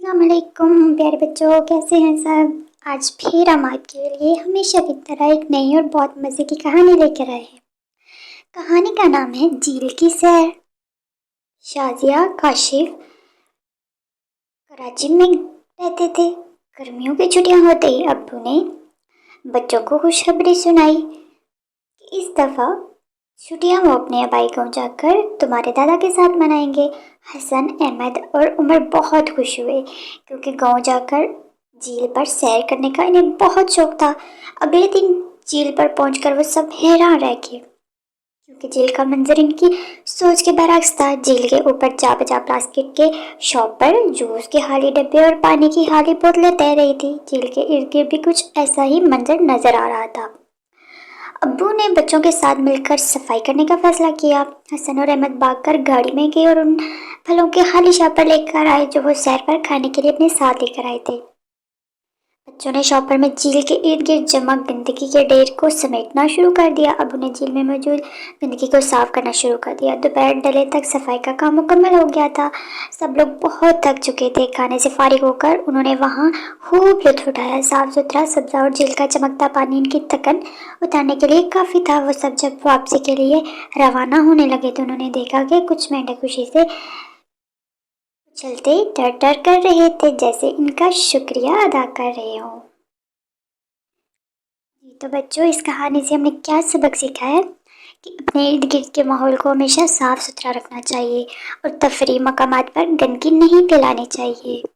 السلام علیکم پیارے بچوں، کیسے ہیں سب؟ آج پھر ہم آپ کے لیے ہمیشہ کی طرح ایک نئی اور بہت مزے کی کہانی لے کر آئے ہیں۔ کہانی کا نام ہے جھیل کی سیر۔ شازیہ کاشف کراچی میں رہتے تھے۔ گرمیوں کی چھٹیاں ہوتے ہی ابو نے بچوں کو خوشخبری سنائی کہ اس دفعہ چھٹیاں وہ اپنے آبائی گاؤں جا کر تمہارے دادا کے ساتھ منائیں گے۔ حسن، احمد اور عمر بہت خوش ہوئے کیونکہ گاؤں جا کر جھیل پر سیر کرنے کا انہیں بہت شوق تھا۔ اگلے دن جھیل پر پہنچ کر وہ سب حیران رہ گئے کیونکہ جھیل کا منظر ان کی سوچ کے برعکس تھا۔ جھیل کے اوپر جا بجا پلاسٹک کے شاپ پر جوس کے خالی ڈبے اور پانی کی خالی بوتلیں تیر رہی تھی۔ جھیل کے ارد گرد بھی کچھ ایسا ہی منظر نظر آ رہا تھا۔ ابو نے بچوں کے ساتھ مل کر صفائی کرنے کا فیصلہ کیا۔ حسن اور احمد بھاگ کر گاڑی میں گئے اور ان پھلوں کے خالی شاپر لے کر آئے جو وہ سیر پر کھانے کے لیے اپنے ساتھ لے کر آئے تھے۔ بچوں نے شاپر میں جھیل کے ارد گرد جمع گندگی کے ڈھیر کو سمیٹنا شروع کر دیا۔ ابو نے جھیل میں موجود گندگی کو صاف کرنا شروع کر دیا۔ دوپہر ڈھلے تک صفائی کا کام مکمل ہو گیا تھا۔ سب لوگ بہت تھک چکے تھے۔ کھانے سے فارغ ہو کر انہوں نے وہاں خوب لطف اٹھایا۔ صاف ستھرا سبزہ اور جھیل کا چمکتا پانی ان کی تھکن اتارنے کے لیے کافی تھا۔ وہ سب جب واپسی کے لیے روانہ ہونے لگے تو انہوں نے دیکھا کہ کچھ مینڈک خوشی سے اچھلتے ٹر ٹر کر رہے تھے جیسے ان کا شکریہ ادا کر رہے ہوں۔ تو بچوں، اس کہانی سے ہم نے کیا سبق سیکھا ہے کہ اپنے ارد گرد کے ماحول کو ہمیشہ صاف ستھرا رکھنا چاہیے اور تفریحی مقامات پر گندگی نہیں پھیلانی چاہیے۔